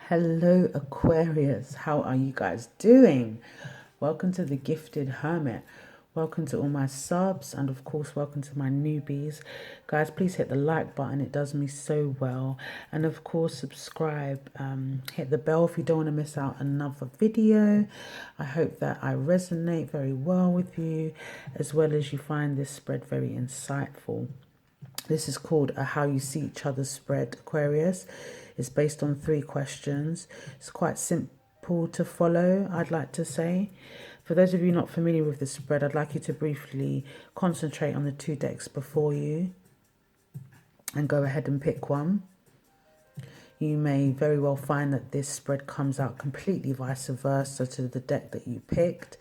Hello, Aquarius. How are you guys doing? Welcome to the Gifted Hermit. Welcome to all my subs, and of course, welcome to my newbies. Guys, please hit the like button, it does me so well. And of course, subscribe, hit the bell if you don't want to miss out another video. I hope that I resonate very well with you, as well as you find this spread very insightful. This is called a How You See Each Other spread, Aquarius. It's based on 3 questions. It's quite simple to follow, I'd like to say. For those of you not familiar with the spread, I'd like you to briefly concentrate on the 2 decks before you and go ahead and pick one. You may very well find that this spread comes out completely vice versa to the deck that you picked,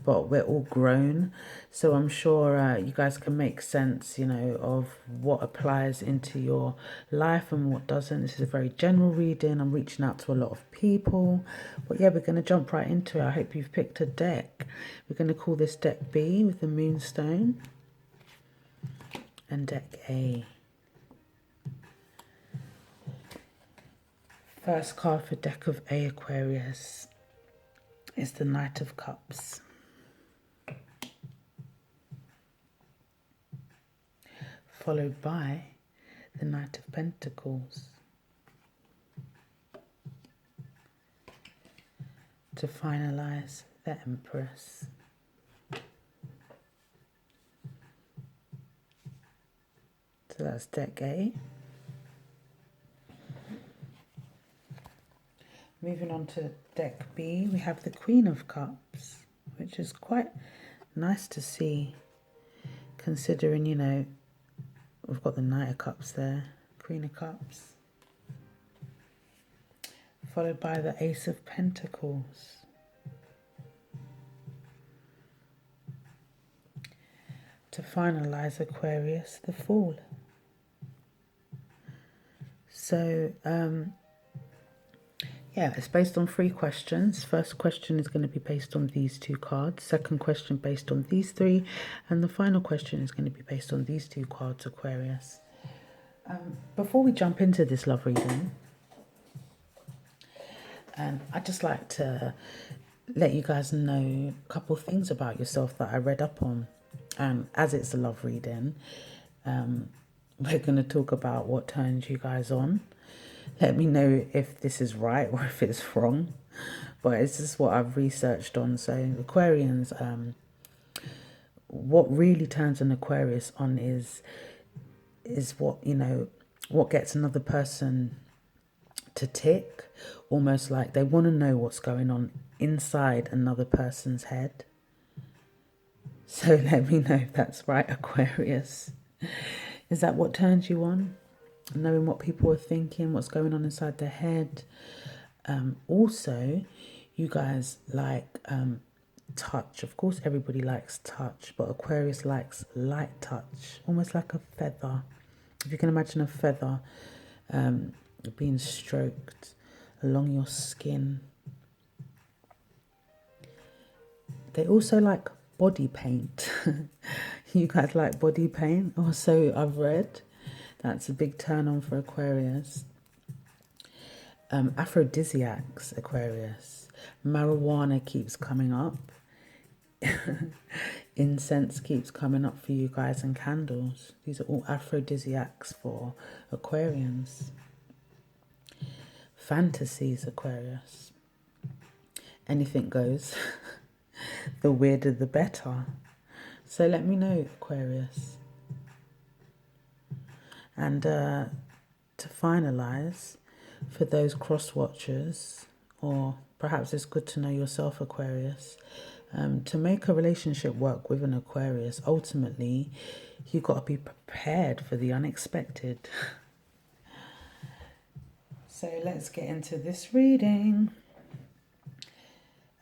but we're all grown, so I'm sure you guys can make sense, of what applies into your life and what doesn't. This is a very general reading. I'm reaching out to a lot of people, but yeah, we're going to jump right into it. I hope you've picked a deck. We're going to call this deck B with the Moonstone and deck A. First card for deck of A, Aquarius, is the Knight of Cups. Followed by the Knight of Pentacles. To finalize, the Empress. So that's deck A. Moving on to deck B, we have the Queen of Cups, which is quite nice to see, considering, we've got the Knight of Cups there, Queen of Cups. Followed by the Ace of Pentacles. To finalize, Aquarius, the Fool. So, yeah, it's based on 3 questions. First question is going to be based on these 2 cards. Second question based on these 3. And the final question is going to be based on these 2 cards, Aquarius. Before we jump into this love reading, I'd just like to let you guys know a couple of things about yourself that I read up on. As it's a love reading, we're going to talk about what turns you guys on. Let me know if this is right or if it's wrong, but it's just what I've researched on. So Aquarians, what really turns an Aquarius on is what, what gets another person to tick, almost like they want to know what's going on inside another person's head. So let me know if that's right, Aquarius. Is that what turns you on? Knowing what people are thinking, what's going on inside their head. Also, you guys like touch. Of course, everybody likes touch, but Aquarius likes light touch, almost like a feather. If you can imagine a feather being stroked along your skin. They also like body paint. You guys like body paint? Also, I've read. That's a big turn on for Aquarius. Aphrodisiacs, Aquarius. Marijuana keeps coming up. Incense keeps coming up for you guys, and candles. These are all aphrodisiacs for Aquarians. Fantasies, Aquarius. Anything goes. The weirder the better. So let me know, Aquarius. And to finalize, for those cross watchers, or perhaps it's good to know yourself, Aquarius, to make a relationship work with an Aquarius, ultimately, you've got to be prepared for the unexpected. So let's get into this reading.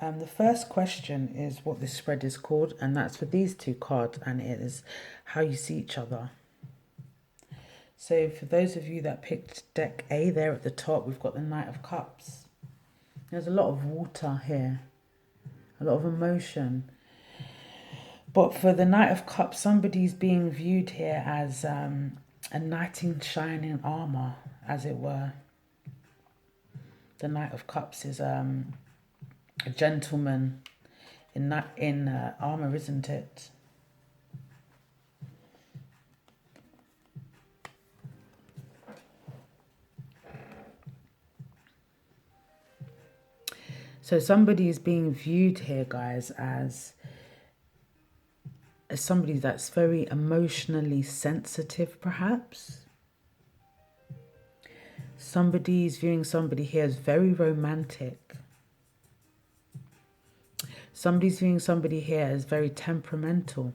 The first question is what this spread is called, and that's for these 2 cards, and it is How You See Each Other. So for those of you that picked deck A, there at the top, we've got the Knight of Cups. There's a lot of water here, a lot of emotion. But for the Knight of Cups, somebody's being viewed here as a knight in shining armor, as it were. The Knight of Cups is a gentleman in armor, isn't it? So somebody is being viewed here, guys, as somebody that's very emotionally sensitive, perhaps. Somebody's viewing somebody here as very romantic. Somebody's viewing somebody here as very temperamental.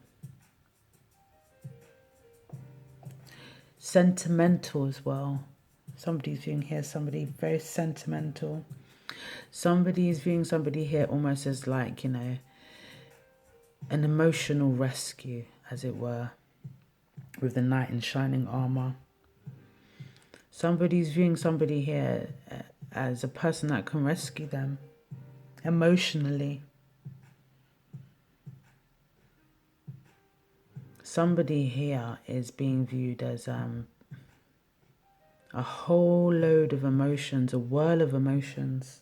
Sentimental as well. Somebody's viewing here somebody very sentimental. Somebody is viewing somebody here almost as like, you know, an emotional rescue, as it were, with the knight in shining armor. Somebody's viewing somebody here as a person that can rescue them emotionally. Somebody here is being viewed as a whole load of emotions, a whirl of emotions.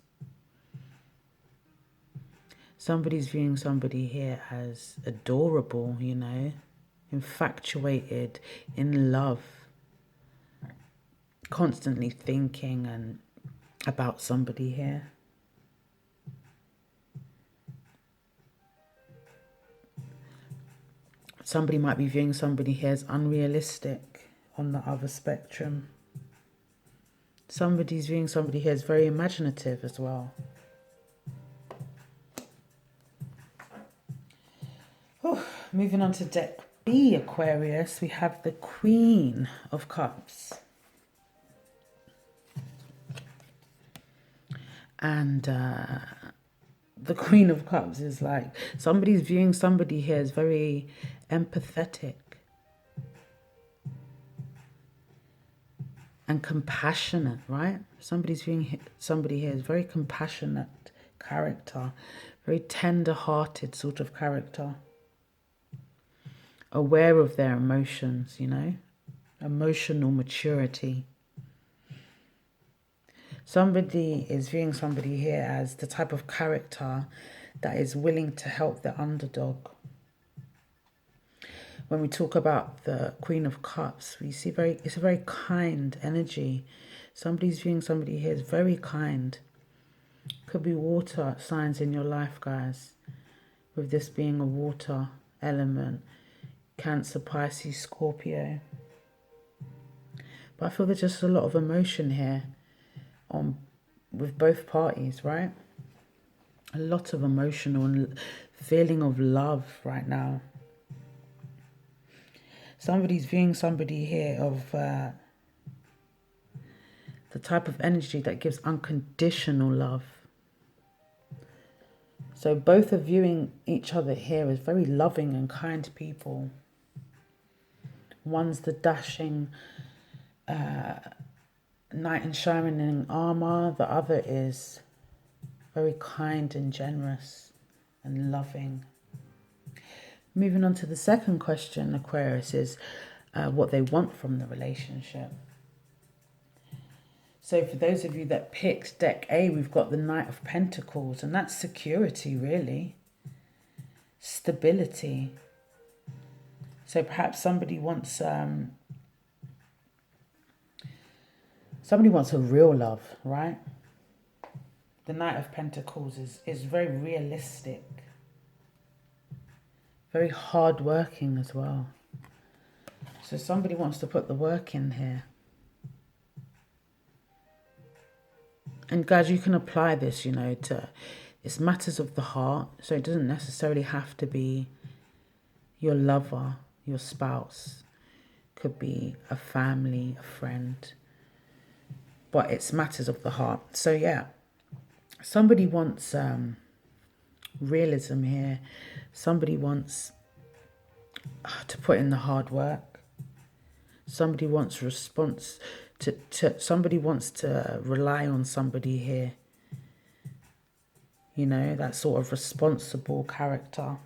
Somebody's viewing somebody here as adorable, you know, infatuated, in love, constantly thinking and about somebody here. Somebody might be viewing somebody here as unrealistic on the other spectrum. Somebody's viewing somebody here as very imaginative as well. Oh, moving on to deck B, Aquarius, we have the Queen of Cups. And the Queen of Cups is like, somebody's viewing somebody here as very empathetic and compassionate, right? Somebody's viewing somebody here as very compassionate character, very tender-hearted sort of character. Aware of their emotions, you know, emotional maturity. Somebody is viewing somebody here as the type of character that is willing to help the underdog. When we talk about the Queen of Cups, we see it's a very kind energy. Somebody's viewing somebody here as very kind. Could be water signs in your life, guys, with this being a water element. Cancer, Pisces, Scorpio. But I feel there's just a lot of emotion here with both parties, right? A lot of emotional and feeling of love right now. Somebody's viewing somebody here of the type of energy that gives unconditional love. So both are viewing each other here as very loving and kind people. One's the dashing knight in shining armor. The other is very kind and generous and loving. Moving on to the second question, Aquarius, is what they want from the relationship. So for those of you that picked deck A, we've got the Knight of Pentacles, and that's security, really. Stability. So perhaps somebody wants a real love, right? The Knight of Pentacles is very realistic, very hard-working as well. So somebody wants to put the work in here. And guys, you can apply this, you know, to it's matters of the heart. So it doesn't necessarily have to be your lover, your spouse. Could be a family, a friend. But it's matters of the heart. So yeah, somebody wants realism here. Somebody wants to put in the hard work. Somebody wants response to somebody wants to rely on somebody here. You know, that sort of responsible character.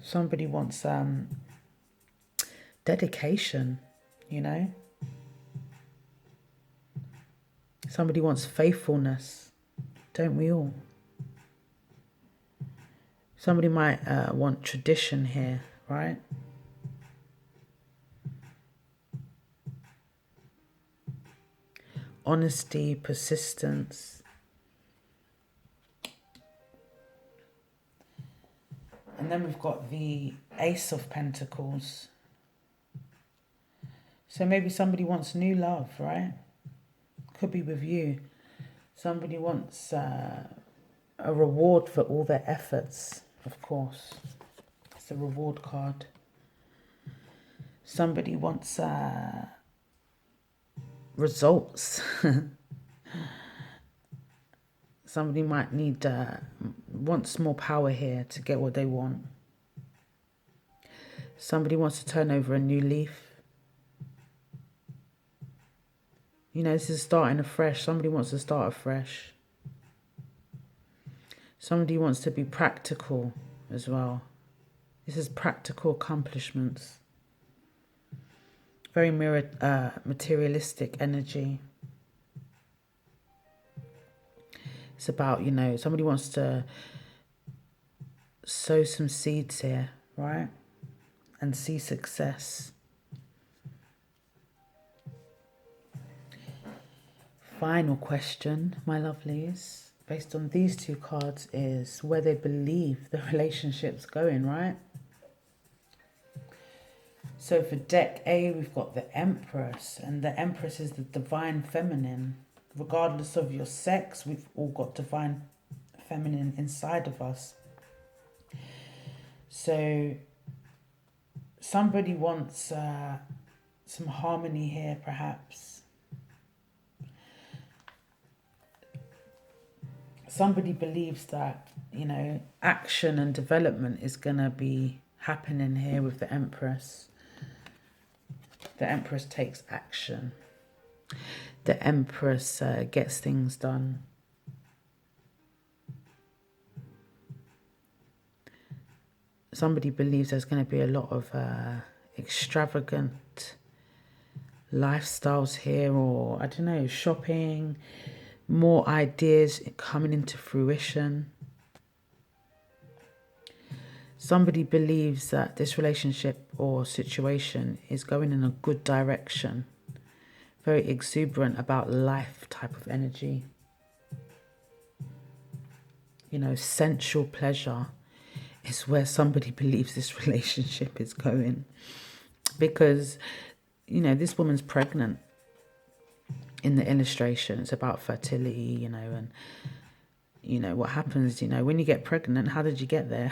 Somebody wants dedication, you know. Somebody wants faithfulness, don't we all? Somebody might want tradition here, right? Honesty, persistence. And then we've got the Ace of Pentacles. So maybe somebody wants new love, right? Could be with you. Somebody wants a reward for all their efforts, of course. It's a reward card. Somebody wants results. Somebody might need, wants more power here to get what they want. Somebody wants to turn over a new leaf. You know, this is starting afresh. Somebody wants to start afresh. Somebody wants to be practical as well. This is practical accomplishments. Very materialistic energy. It's about, you know, somebody wants to sow some seeds here, right? And see success. Final question, my lovelies, based on these two cards, is where they believe the relationship's going, right? So for deck A, we've got the Empress, and the Empress is the divine feminine. Regardless of your sex, we've all got divine feminine inside of us. So somebody wants some harmony here, perhaps. Somebody believes that, you know, action and development is going to be happening here with the Empress. The Empress takes action. The Empress gets things done. Somebody believes there's going to be a lot of extravagant lifestyles here, or, I don't know, shopping, more ideas coming into fruition. Somebody believes that this relationship or situation is going in a good direction. Very exuberant about life type of energy. You know, sensual pleasure is where somebody believes this relationship is going. Because, you know, this woman's pregnant. In the illustration, it's about fertility, you know, and, you know, what happens, you know, when you get pregnant, how did you get there?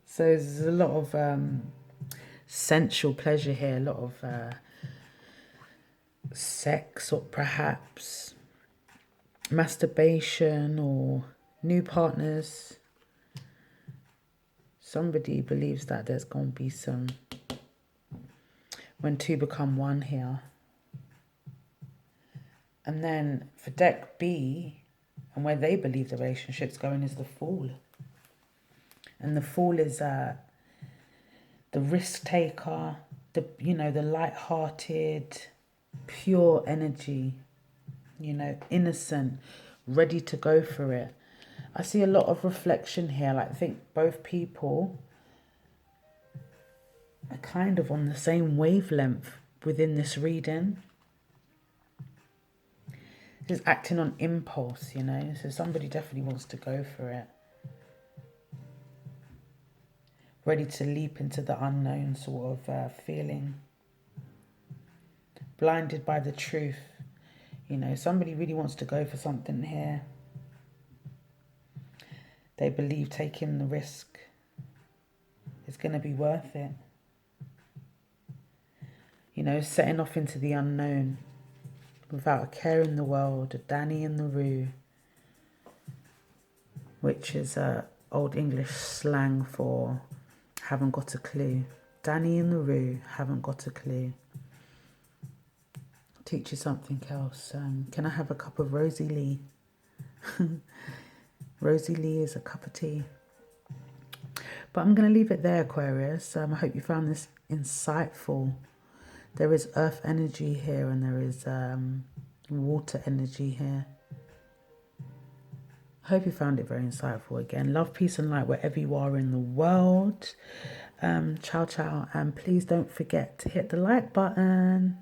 So there's a lot of sensual pleasure here, a lot of sex, or perhaps masturbation, or new partners. Somebody believes that there's going to be some, when two become one here. And then for deck B, and where they believe the relationship's going, is the Fool. And the Fool is the risk taker, the, you know, the light-hearted, pure energy, you know, innocent, ready to go for it. I see a lot of reflection here. Like, I think both people are kind of on the same wavelength within this reading. Just acting on impulse, you know. So somebody definitely wants to go for it. Ready to leap into the unknown sort of feeling. Blinded by the truth. You know, somebody really wants to go for something here. They believe taking the risk is going to be worth it. You know, setting off into the unknown without a care in the world, a Danny in the Roo, which is Old English slang for haven't got a clue. Danny in the Roo, haven't got a clue. Teach you something else. Can I have a cup of Rosie Lee? Rosie Lee is a cup of tea. But I'm going to leave it there, Aquarius. I hope you found this insightful. There is earth energy here, and there is water energy here. Hope you found it very insightful again. Love, peace and light wherever you are in the world. Ciao, ciao. And please don't forget to hit the like button.